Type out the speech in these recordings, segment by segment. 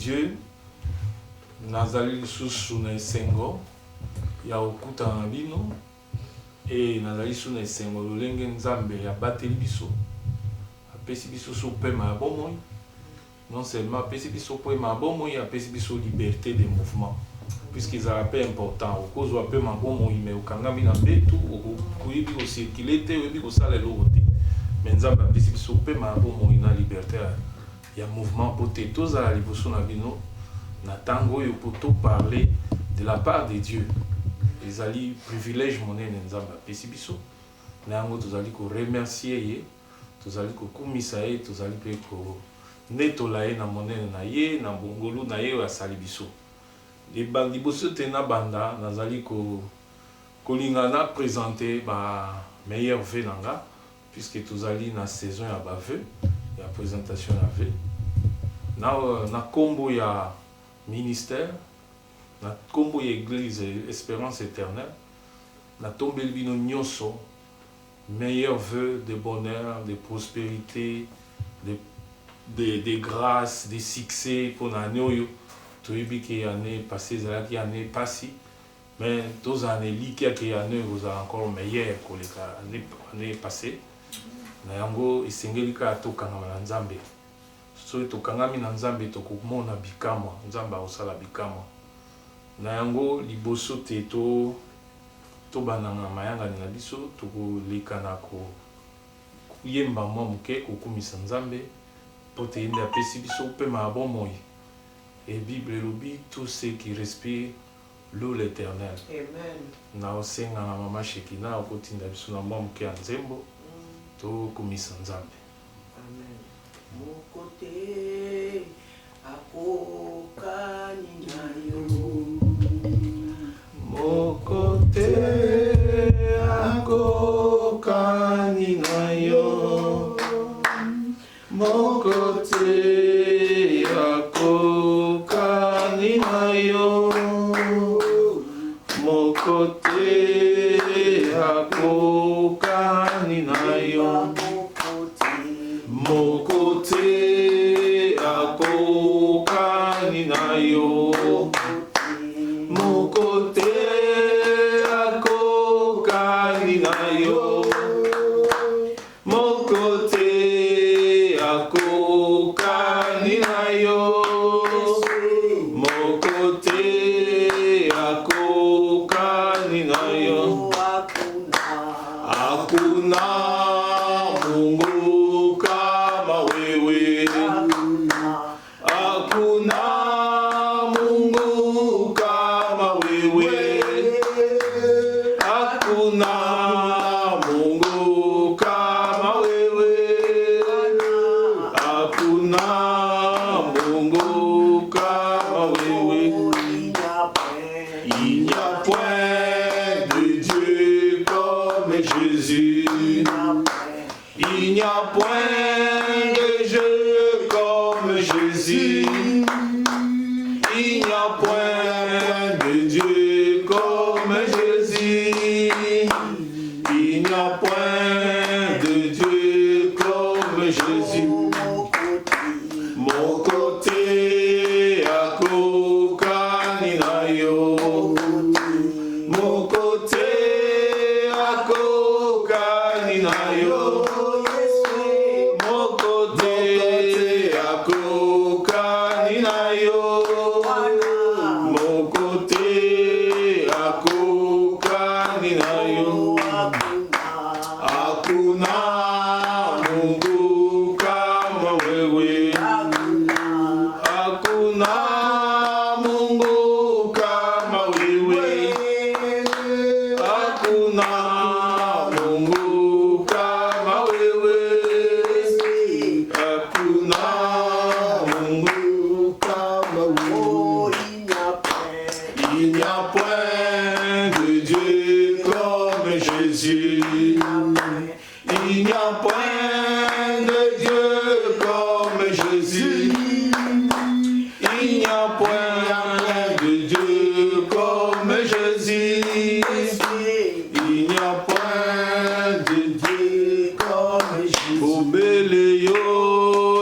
Dieu, nazali lisusu na esengo ya okutana na bino et nazali lisusu na esengo lolenge Nzambe abateli biso apesi biso so pema ya bomoi, non seulement apesi biso pema ya bomoi, apesi biso liberté de mouvement, puisqu'ils ont un peu important au cause un peu ma bomoi mais okangami na mbetu okuyibi ko circuler te oyebi ko sala eloko te, mais Nzambe apesi biso pema ya bomoi na liberté ya mouvement pour te tozala liboso na bino na tango oyo po to parler de la part de Dieu. Ezali privilège monene Nzambe apesi biso na yango tozali ko remercier ye, tozali ko kumisa ye, tozali pe ko netola ye na monene na ye na bongolu na ye asali biso. Liboso te na banda nazali kolinga na présenter ba meilleur vœu nanga, puisque tozali na saison ya ba vœu ya présentation ya vœu na kombo ya ministère, na kombo ya église Espérance Éternelle, na tombeli bino nyonso meilleur vœu de bonheur, de prospérité, de grâce, de succès pour l'année oyo toyebi ke année passée ezalaki année pasi, mais tous années likia ke année vous a encore meilleur koleka année passée na yango esengeli ka tokanga na Nzambe. So tokangami na Nzambe tokomona bikamwa, Nzambe akosala bikamwa na yango liboso te to bananga mayangani na biso tokoleka na koyemba mwa moke kokumisa Nzambe po te yende apesi biso pema ya bomoi. Et Bible elobi tout ce qui respire loue l'Éternel. Amen. Na osenga na mama Shekina okotinda biso na mwa moke ya nzembo tokumisa Nzambe. Amen. Mokote akokani nayo, mokote akokani nayo, mokote akokani nayo, mokote akokani nayo, mokote akokani nayo, mokote akokani nayo, mokote akokani nayo, mokote akokani nayo, hakuna Mungu kama wewe, hakuna Mungu kama wewe, hakuna Mungu kama wewe, hakuna Mungu kama wewe. Il n'y a point de Dieu comme Jésus. Il n'y a point de Dieu comme Jésus. Il n'y a point de Dieu comme Jésus. Il n'y a point de Dieu comme Jésus. Mon côté akokani nayo, mon côté akokani nayo, mon côté akokani nayo, mon côté akokani nayo, hakuna Mungu kama wewe, hakuna Mungu kama wewe, hakuna Mungu kama wewe, hakuna Mungu kama wewe. Il n'y a point de Dieu comme Jésus. Il n'y a point de Dieu comme Jésus. Il n'y a point de Dieu comme Jésus. Il n'y a point de Dieu comme Jésus. Bobele yo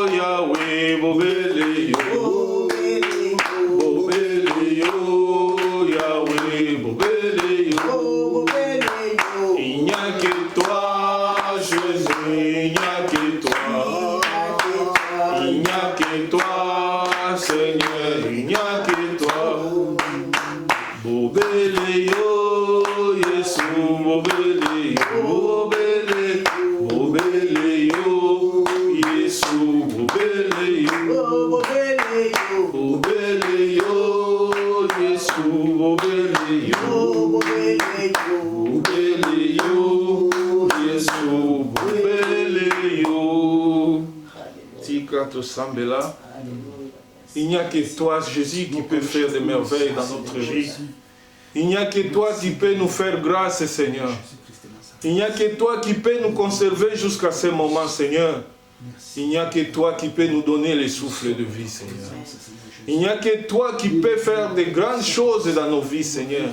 Yahweh, bobele yo. toi, Seigneur, il n'y a que toi. Bobele yo, Yesu, bobele yo, bobele yo, Yesu, bobele yo, bobele yo, Yesu, bobele yo, bobele yo, Yesu, bobele yo. Tika to sambela. Il n'y a que toi, Jésus, qui peut faire des merveilles dans notre vie. Il n'y a que toi qui peux nous faire grâce, Seigneur. Il n'y a que toi qui peux nous conserver jusqu'à ce moment, Seigneur. Il n'y a que toi qui peux nous donner le souffle de vie, Seigneur. Il n'y a que toi qui peux faire de grandes choses dans nos vies, Seigneur.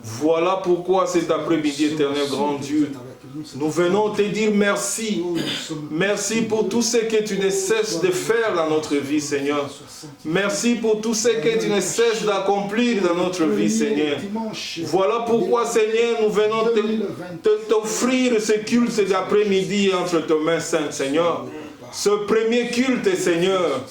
Voilà pourquoi cet après-midi, éternel grand Dieu, nous venons te dire merci. Merci pour tout ce que tu ne cesses de faire dans notre vie, Seigneur. Merci pour tout ce que tu ne cesses d'accomplir dans notre vie, Seigneur. Voilà pourquoi, Seigneur, nous venons t'offrir ce culte d'après-midi entre tes mains saintes, Seigneur. Ce premier culte, Seigneur,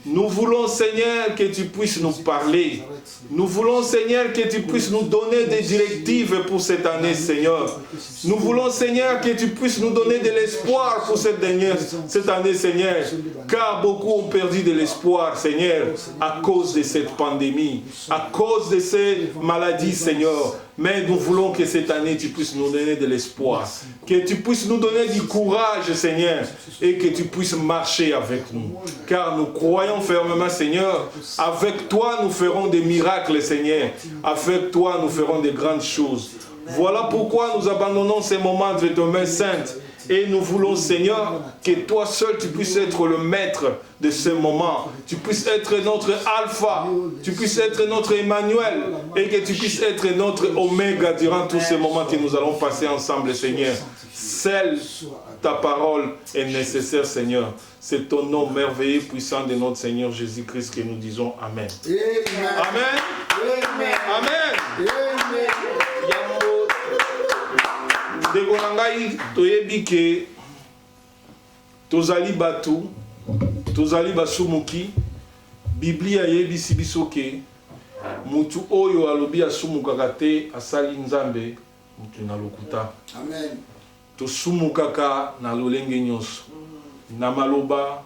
nous voulons, Seigneur, que tu puisses nous parler. Nous voulons, Seigneur, que tu puisses nous donner des directives pour cette année, Seigneur. Nous voulons, Seigneur, que tu puisses nous donner de l'espoir pour cette année, Seigneur. Car beaucoup ont perdu de l'espoir, Seigneur, à cause de cette pandémie, à cause de ces maladies, Seigneur. Mais nous voulons que cette année, tu puisses nous donner de l'espoir. Que tu puisses nous donner du courage, Seigneur. Et que tu puisses marcher avec nous. Car nous croyons fermement, Seigneur. Avec toi, nous ferons des miracles, Seigneur. Avec toi, nous ferons des grandes choses. Voilà pourquoi nous abandonnons ces moments entre tes mains saintes. Et nous voulons, Seigneur, que toi seul, tu puisses être le maître de ce moment. Tu puisses être notre alpha. Tu puisses être notre Emmanuel. Et que tu puisses être notre oméga durant tous ces moments que nous allons passer ensemble, Seigneur. Seule ta parole est nécessaire, Seigneur. C'est ton nom merveilleux, puissant de notre Seigneur Jésus-Christ que nous disons Amen. Amen. Amen. Amen. Ndeko na ngai toyebi ke tozali batu tozali basumuki Biblia yebisi biso ke mutu oyo alobi asumukaka te asali nzambe mutu na lokuta. Amen. Tosumukaka na lolenge nyonso, na maloba,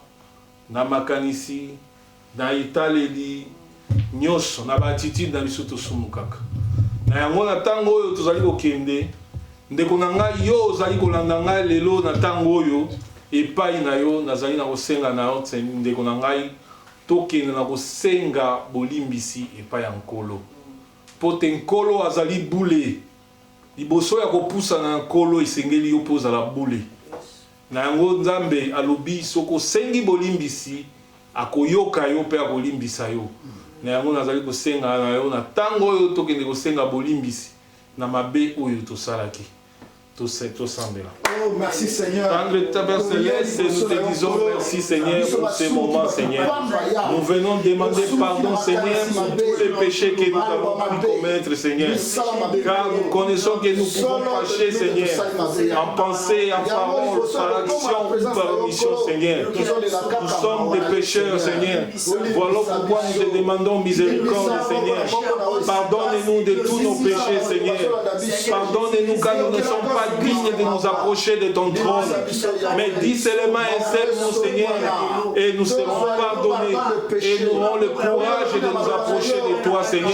na makanisi, na italeli nyonso, na batitude na biso tosumukaka. Na yango na tango oyo tozali kokende ndeko na ngai yo ozali kolanda ngai lelo na tango oyo epai na yo nazali na kosenga na yo ndeko na ngai tokende na kosenga bolimbisi epai ya nkolo. Po te nkolo azali bule liboso ya kopusa na nkolo esengeli yo po ozala bule. Na yango Nzambe alobi soko osengi bolimbisi akoyoka yo pe akolimbisa yo. Na yango nazali kosenga na yo na tango oyo tokende kosenga bolimbisi na mabe oyo tosalaki. Oh, merci Seigneur. Dans le Père Céleste, nous te disons merci Seigneur pour ces moments, Seigneur. Nous venons demander pardon, Seigneur, pour tous les péchés que nous avons pu commettre, Seigneur. Car nous connaissons que nous pouvons pécher, Seigneur, en pensée, en parole, par action ou par omission, Seigneur. Nous sommes des pécheurs, Seigneur. Voilà pourquoi nous te demandons miséricorde, Seigneur. Pardonne-nous de tous nos péchés, Seigneur. Pardonne-nous car nous ne sommes pas dignes de nous approcher de ton trône. Mais dis seulement un seul mot, Seigneur, et nous serons pardonnés. Et nous aurons le courage de nous approcher de toi, Seigneur.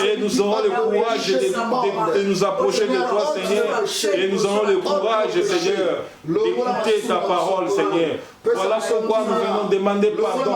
Et nous aurons le courage de nous approcher de toi, Seigneur. Et nous aurons le courage, Seigneur, d'écouter ta parole, Seigneur. Voilà pourquoi nous venons demander pardon.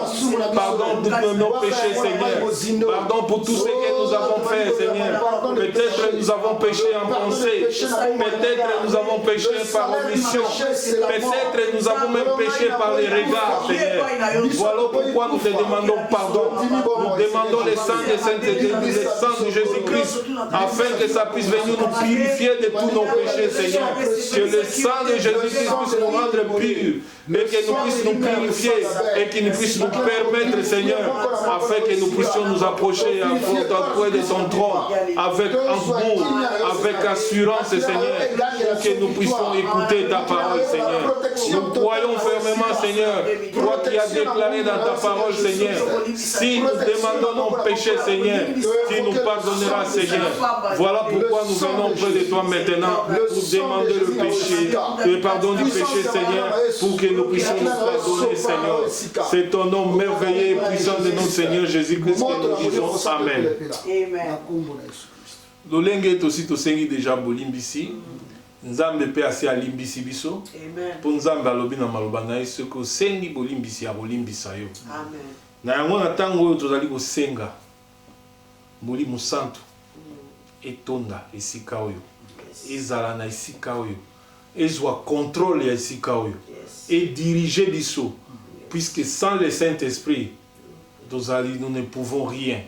Pardon de nos péchés, Seigneur. Pardon pour tout ce que nous avons fait, Seigneur. Peut-être nous avons péché en pensée. Peut-être nous avons péché par omission. Peut-être nous avons même péché par les regards, Seigneur. Voilà pourquoi nous te demandons pardon. Nous demandons le sang de Jésus-Christ, afin que ça puisse venir nous purifier de tous nos péchés, Seigneur. Que le sang de Jésus-Christ puisse nous rendre purs, et que nous puisse nous purifier, et qu'il puisse nous permettre, Seigneur, afin que nous puissions nous approcher auprès de ton trône, avec amour, avec assurance, Seigneur, pour que nous puissions écouter ta parole, Seigneur. Nous croyons fermement, Seigneur, toi qui as déclaré dans ta parole, Seigneur, si nous demandons nos péchés, Seigneur, tu nous pardonneras, Seigneur. Voilà pourquoi nous venons auprès de toi maintenant pour demander le péché, le pardon du péché, Seigneur, pour que nous puissions nous pardonner, Seigneur. C'est ton nom merveilleux et puissant de notre Seigneur Jésus-Christ que nous disons Amen. Lolenge est aussi tosengi déjà bolimbisi. Nzambe pe asi alimbisi biso. Pour Nzambe alobi na maloba na ye ce que sengi bolimbisi ya bolimbisa yo. Amen. Na yango na tango oyo tozali kosenga Molimo Santo etonda esika oyo. Ezala na esika oyo. Ezwa contrôle ya esika oyo. Et diriger biso. Puisque sans le Saint-Esprit, nous ne pouvons rien.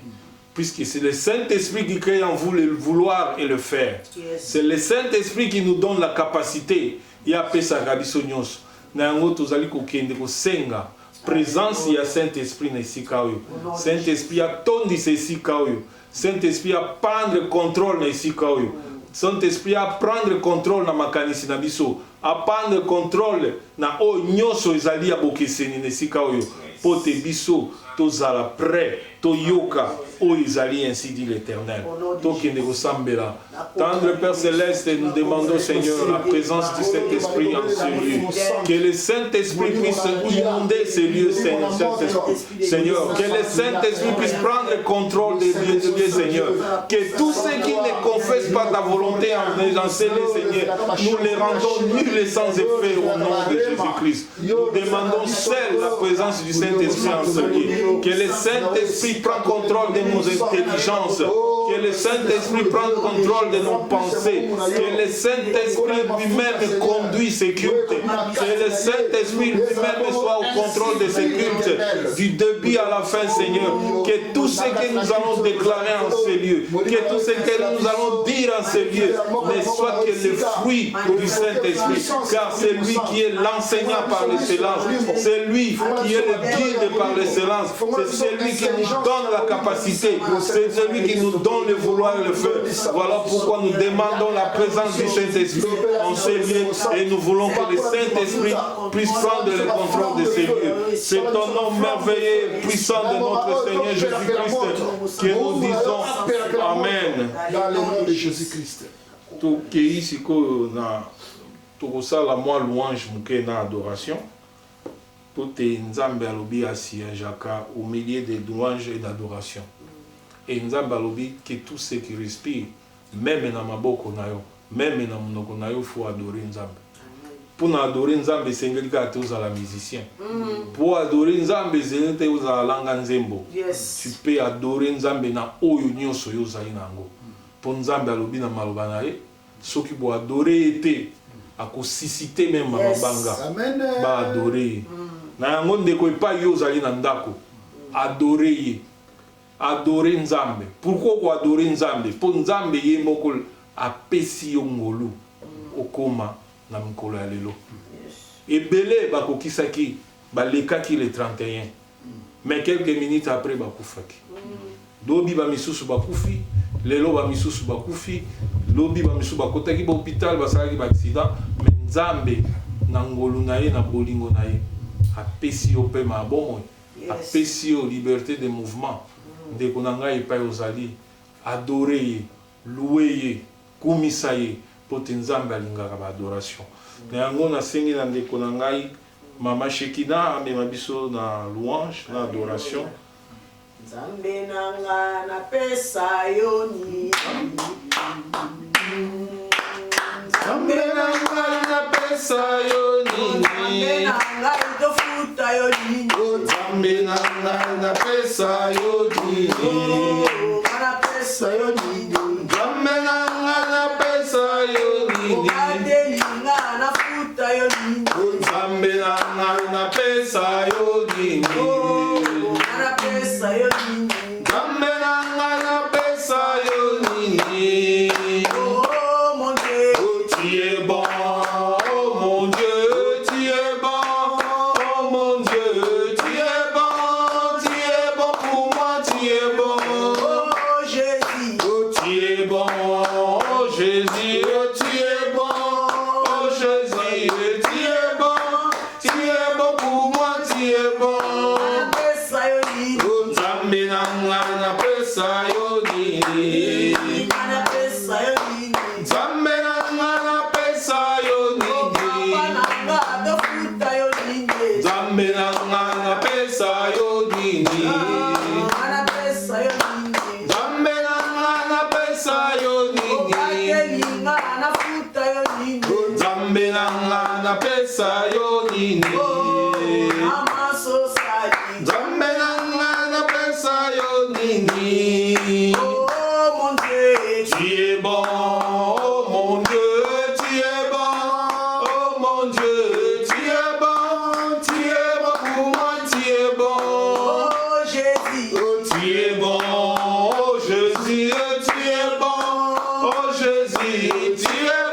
Puisque c'est le Saint-Esprit qui crée en vous le vouloir et le faire. C'est le Saint-Esprit qui nous donne la capacité. Il y a pesa gabiso nyos. Na yango tozali kokende ko senga. Présence ya Saint-Esprit na esika oyo. Saint-Esprit a tondi se esika oyo. Saint-Esprit a prendre contrôle na esika oyo. Saint-Esprit a prendre contrôle na makanisi na biso. A prendre contrôle na o nyoso ezali ya bokeseni na esika oyo. Pote biso tozala prêt. Toyoka, ô Isaïe, ainsi dit l'Éternel. Tendre Père Céleste, nous demandons, Seigneur, la présence du Saint-Esprit en ce lieu. Que le Saint-Esprit puisse inonder ces lieux, Seigneur. Que le Saint-Esprit puisse prendre le contrôle des lieux, Seigneur. Que tous ceux qui ne confessent pas ta volonté en ces lieux, Seigneur, nous les rendons nuls et sans effet au nom de Jésus-Christ. Nous demandons seul la présence du Saint-Esprit en ce lieu. Que le Saint-Esprit prend contrôle de nos intelligences, que le Saint-Esprit prenne contrôle de nos pensées, que le Saint-Esprit lui-même conduise ces cultes, que le Saint-Esprit lui-même soit au contrôle de ces cultes, du début à la fin, Seigneur, que tout ce que nous allons déclarer en ces lieux, que tout ce que nous allons dire en ces lieux, ne soit que le fruit du Saint-Esprit, car c'est lui qui est l'enseignant par l'excellence, c'est lui qui est le guide par l'excellence, c'est celui qui nous donne la capacité, c'est celui qui nous donne le vouloir et le faire. Voilà pourquoi nous demandons la présence du Saint-Esprit en ces lieux et nous voulons que le Saint-Esprit puisse prendre le contrôle de ces lieux. C'est ton nom merveilleux et puissant de notre Seigneur Jésus-Christ que nous disons Amen. Dans le nom de Jésus-Christ. Tokei siko na tokosala mwa louange muke na adoration. Pote Nzambe alobi asi Jaka au milieu des louanges et d'adoration. Et Nzambe alobi que tout ce qui respire, même na maboko na yo, même na monoko na yo, faut adorer Nzambe. Pour adorer Nzambe, c'est ngeli ka tozala musicien. Pour adorer Nzambe, c'est te uzala langa nzembo. Tu peux adorer Nzambe na oyo nyonso yo zali nango. Pour Nzambe alobi na maloba na ye, soki bo adorer ete akosisite même mabanga. Ba adorer. Na yango ndeko epai yo ozali na ndako, adore ye, adore Nzambe. Pourquoi ko adore Nzambe? Po Nzambe ye moko apesi yo ngolu okoma na mikolo ya lelo. Ebele bakokisaki balekaki le 31, mais quelques minutes après bakufaki. Dobi ba misusu bakufi, lelo ba misusu bakufi, lobi ba misusu bakotaki ba hôpital basalaki ba accident, mais Nzambe na ngolu na ye na bolingo na ye apesi yo pe mabomo, apesi yo liberté de mouvement. Ndeko na ngai epai ozali adore ye, louer ye, kumisa ye, po te Nzambe alingaka ba adoration. Na yango nasengi na ndeko na ngai Mama Shekina amema biso na louange na adoration. Nzambe nanga na pesa yo ni Nzambe nanga na pesa yo ni Nzambe nanga itofuta yo ni Nzambe nanga na pesa yo ni na pesa yo ni Nzambe nanga na pesa yo ni Adelinga na futa yo ni Nzambe nanga na pesa yo ni na pesa yo ni Nzambe pesa yo nini napesa yo nini Nzambe nanga napesa yo nini nanga tofuta yo nini Nzambe nanga napesa yo nini napesa yo nini Nzambe nanga napesa yo nini obakelinga nafuta yo nini Nzambe nanga napesa yo nini amasosali Nzambe nanga napesa yo nini oh mon Dieu Tu es bon, oh mon Dieu, tu es bon, oh mon Dieu, tu es bon pour moi, tu es bon, oh Jésus oh tu es bon, oh Jésus, tu es bon, oh Jésus, tu es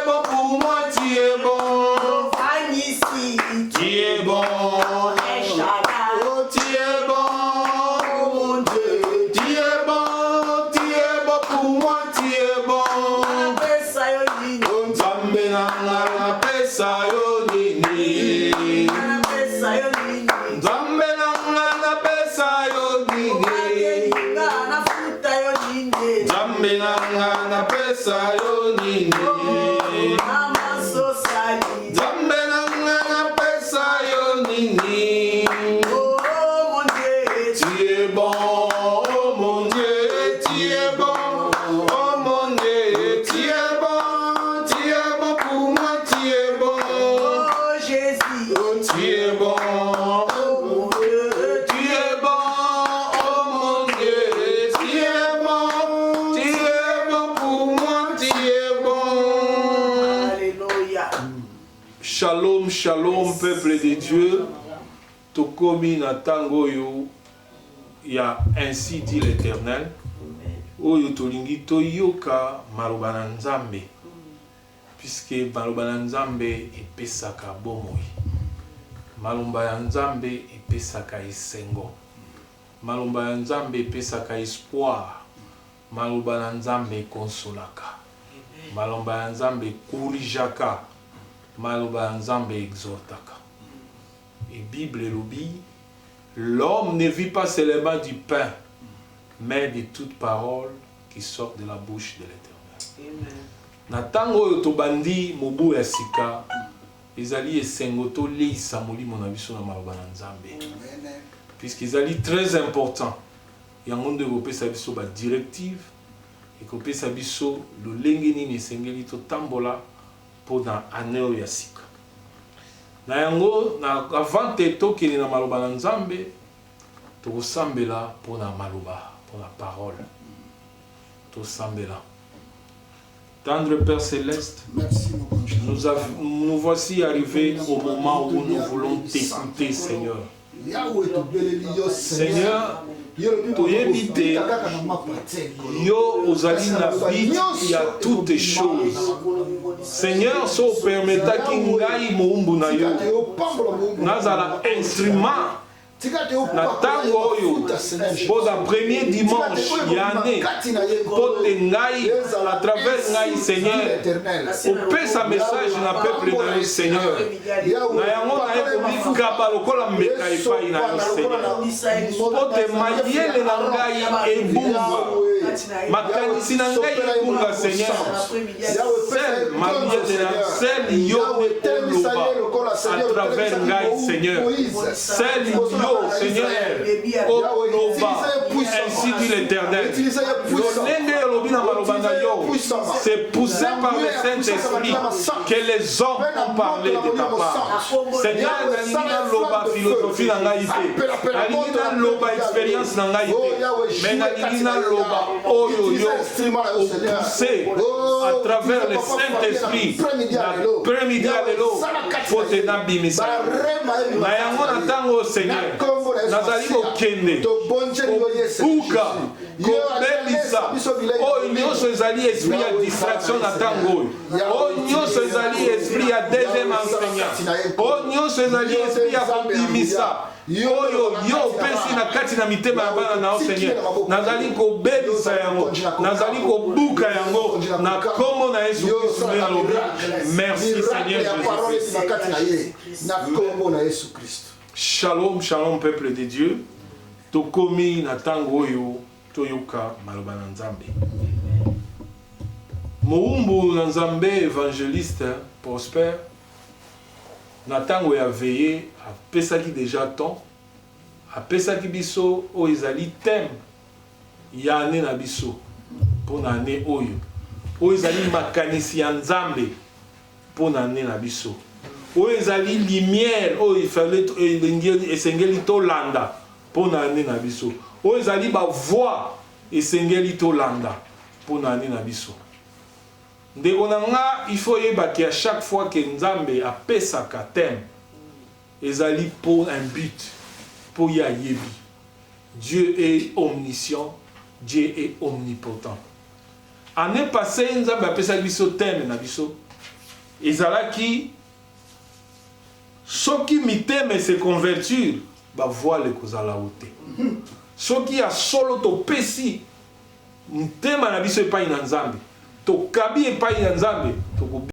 bon pour moi, tu es bon, Vanisi tu es bon, Eshada oh tu es bon, oh mon Dieu tu es bon pour moi, tu es bon. napesa yo nini Nzambe nanga napesa yo nini napesa yo nini Nzambe nanga napesa yo nini obakelinga nafuta yo nini Nzambe nanga napesa yo nini amasosali Nzambe nanga napesa yo nini oh mon Dieu Tu es bon, oh mon Dieu, tu es bon, oh mon Dieu, tu es bon pour moi, tu es bon, oh Jésus oh tu es bon. oh mon Dieu Tu es bon, oh mon Dieu, tu es bon pour moi, tu es bon. alléluia Shalom, shalom, peuple de Dieu. Tokomi na tango yo, ya ainsi dit l'Éternel. Oyo tolingi toyoka maloba na Nzambe. Puisque maloba na Nzambe epesaka bomoi. Maloba ya Nzambe epesaka esengo. Maloba ya Nzambe epesaka espoir. Maloba na Nzambe ekonsolaka. Maloba ya Nzambe ekurijaka. Maloba ya Nzambe exhortaka. Et Bible elobi, l'homme ne vit pas seulement du pain, mais de toute parole qui sort de la bouche de l'Éternel. amen Na tango oyo tobandi mobu ya sika, ezali esengo toleisa molimo na biso na maloba na Nzambe. Puisqu'ezali très important. Yango nde ekopesa biso ba directive, ekopesa biso lolenge nini esengeli totambola mpona ane oyo ya sika. Na yango, avant te tokende na maloba na Nzambe, tokosambela mpona maloba, mpona parole. Tosambela. Tendre Père Céleste, Merci, mon bon Jésus. nous voici arrivés au moment où nous voulons t'écouter, Seigneur. Yahweh, tobeleli yo, Seigneur, toyebi te yo ozali na biti ya toutes choses. Seigneur, so permetaki ngai moumbu na yo nazala instrument na tango oyo pour la premier dimanche ya année pour te ngai à travers ngai Seigneur opesa message na peuple na yo Seigneur na yango na ye komikaba lokola mbeka epai na yo Seigneur po te mayele na ngai ebunga makanisi na ngai ebunga Seigneur sel mayele na sel yo oloba à travers ngai Seigneur sel yo Seigneur, ainsi dit l'Éternel. C'est poussé par le Saint-Esprit que les hommes ont parlé de ta part. Seigneur, loba philosophie na ngai loba expérience na ngai mais na loba oyo yo poussé à travers le Saint-Esprit. Premier dia lelo faut te nabimisa. Na yango na tango Seigneur. Nazali kokende buka kobebisa oyo nyonso ezali esprit ya distraction na ntango oyo nyonso ezali esprit ya deuxième enseignant oyo nyonso ezali esprit ya kobimisa oyo yo opesi na kati na mitema ya bana na yo Seigneur nazali kobebisa yango nazali kobuka yango na kombo na Yesu Kristo nalobi merci Seigneur Jésus. Shalom, shalom, peuple de Dieu. tokomi na tango oyo toyoka maloba na Nzambe. Moumbu na Nzambe évangéliste Prosper na tango ya veillé apesaki déjà temps apesaki biso o ezali thème ya ane na biso pour na ane oyo o ezali makanisi ya Nzambe pour na ane na biso o ezali lumière o esengeli tolanda pour na ane na biso o ezali ba voix esengeli tolanda pour na ane na biso. Ndeko na nga il faut yebaki à chaque fois que Nzambe apesaka thème ezali pour un but pour ya yebi. Dieu est omniscient, Dieu est omnipotent. Année passée Nzambe apesaki biso thème na biso ezalaki soki miteme se convertir ba voile kozala ote. Soki ya solo to pesi mtema na biso epai na Nzambe to kabi epai na Nzambe to